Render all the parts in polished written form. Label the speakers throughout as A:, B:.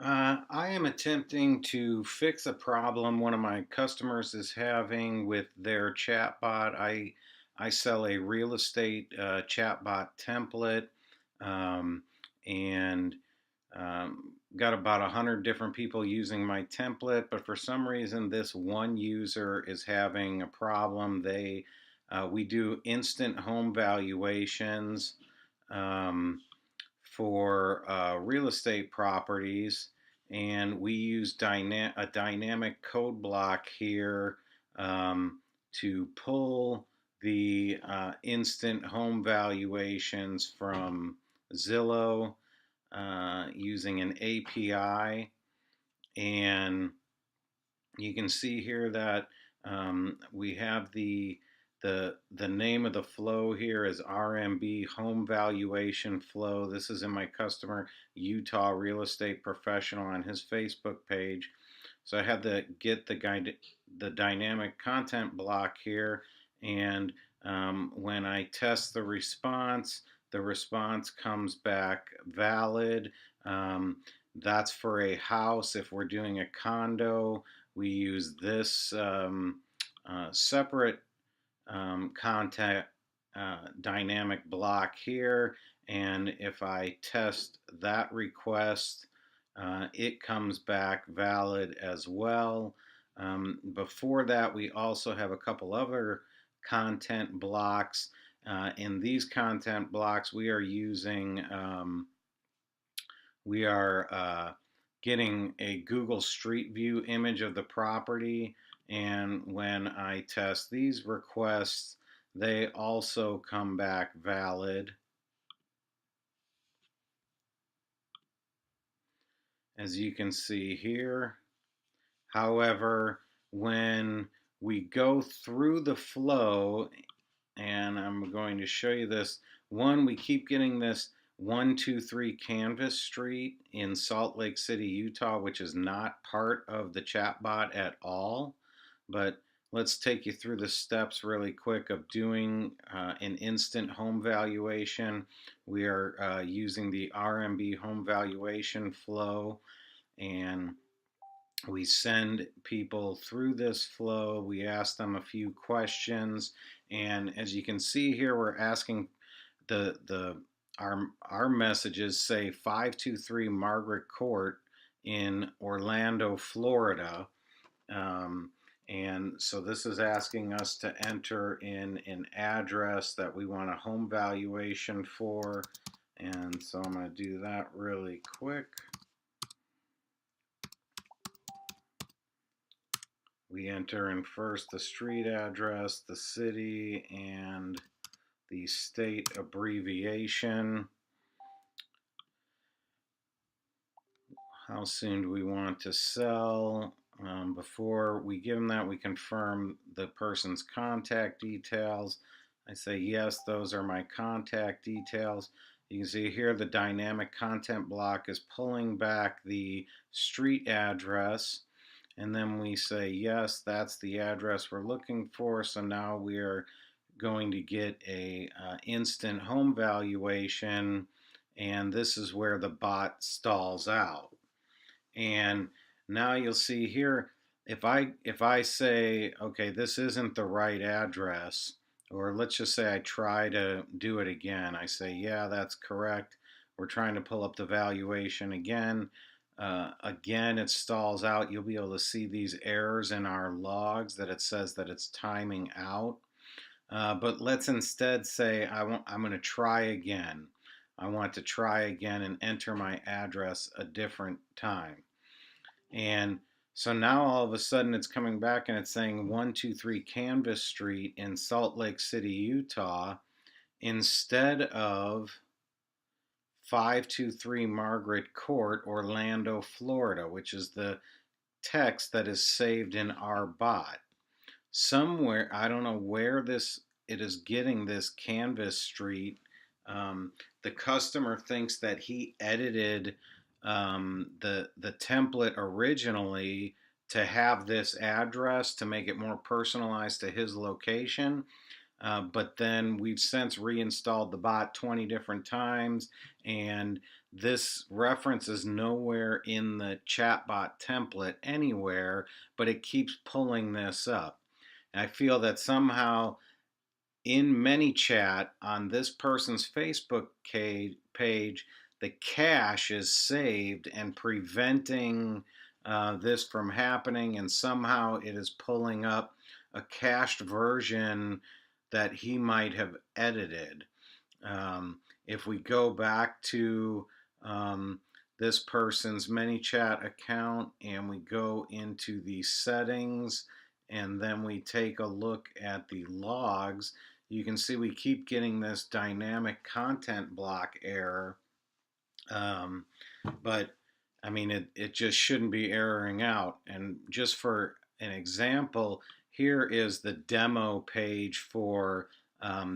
A: I am attempting to fix a problem one of my customers is having with their chatbot. I sell a real estate chatbot template, um, and got about 100 different people using my template. But for some reason, this one user is having a problem. We do instant home valuations. Um, for real estate properties, and we use a dynamic code block here to pull the instant home valuations from Zillow using an API. And you can see here that we have the name of the flow here is RMB Home Valuation Flow. This is in my customer Utah real estate professional on his Facebook page. So I had to get the dynamic content block here, and when I test the response comes back valid. That's for a house. If we're doing a condo, we use this separate content dynamic block here. And if I test that request, it comes back valid as well. Before that, we also have a couple other content blocks. In these content blocks, we are getting a Google Street View image of the property. And when I test these requests, they also come back valid. As you can see here. However, when we go through the flow, and I'm going to show you this, we keep getting this 123 Canvas Street in Salt Lake City, Utah, which is not part of the chatbot at all. But let's take you through the steps really quick of doing an instant home valuation. We are using the RMB home valuation flow, and we send people through this flow. We ask them a few questions, and as you can see here, we're asking the our messages say 523 Margaret Court in Orlando, Florida. And so this is asking us to enter in an address that we want a home valuation for. And so I'm going to do that really quick. We enter in first the street address, the city, and the state abbreviation. How soon do we want to sell? Before we give them that, we confirm the person's contact details. I say, yes, those are my contact details. You can see here the dynamic content block is pulling back the street address. And then we say, yes, that's the address we're looking for. So now we're going to get a instant home valuation. And this is where the bot stalls out. And now you'll see here, if I say, okay, this isn't the right address, or let's just say I try to do it again. I say, yeah, that's correct. We're trying to pull up the valuation again. Again, it stalls out. You'll be able to see these errors in our logs that it says that it's timing out. But let's instead say I'm going to try again. I want to try again and enter my address a different time. And so now all of a sudden it's coming back and it's saying 123 Canvas Street in Salt Lake City, Utah, instead of 523 Margaret Court, Orlando, Florida, which is the text that is saved in our bot. Somewhere, I don't know where it is getting this Canvas Street. The customer thinks that he edited the template originally to have this address to make it more personalized to his location. But then we've since reinstalled the bot 20 different times, and this reference is nowhere in the chatbot template anywhere, but it keeps pulling this up. And I feel that somehow in ManyChat on this person's Facebook page, the cache is saved and preventing this from happening, and somehow it is pulling up a cached version that he might have edited. If we go back to this person's ManyChat account and we go into the settings and then we take a look at the logs, you can see we keep getting this dynamic content block error. Um, but I mean, it just shouldn't be erroring out. And just for an example, here is the demo page for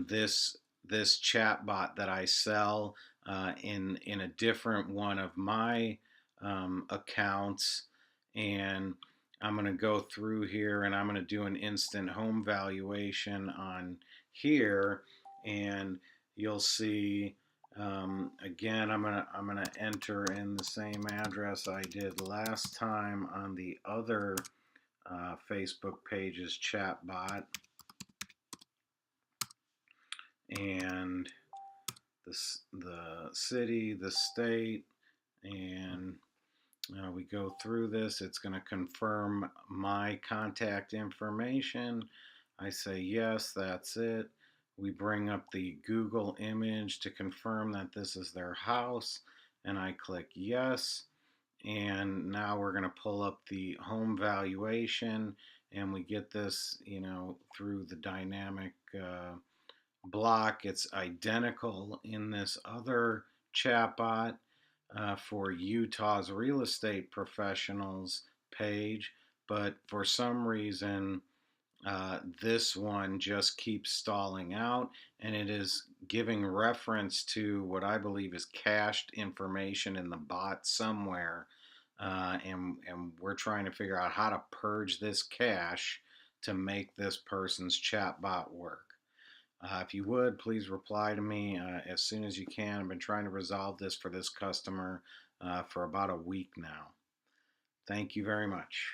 A: this chatbot that I sell in a different one of my accounts. And I'm going to go through here and I'm going to do an instant home valuation on here, and you'll see again, I'm gonna enter in the same address I did last time on the other Facebook page's chatbot, and the city, the state, and we go through this. It's going to confirm my contact information. I say yes, that's it. We bring up the Google image to confirm that this is their house, and I click yes. And now we're going to pull up the home valuation, and we get this, through the dynamic block. It's identical in this other chatbot for Utah's real estate professionals page, but for some reason, this one just keeps stalling out, and it is giving reference to what I believe is cached information in the bot somewhere. And we're trying to figure out how to purge this cache to make this person's chatbot work. If you would, please reply to me as soon as you can. I've been trying to resolve this for this customer for about a week now. Thank you very much.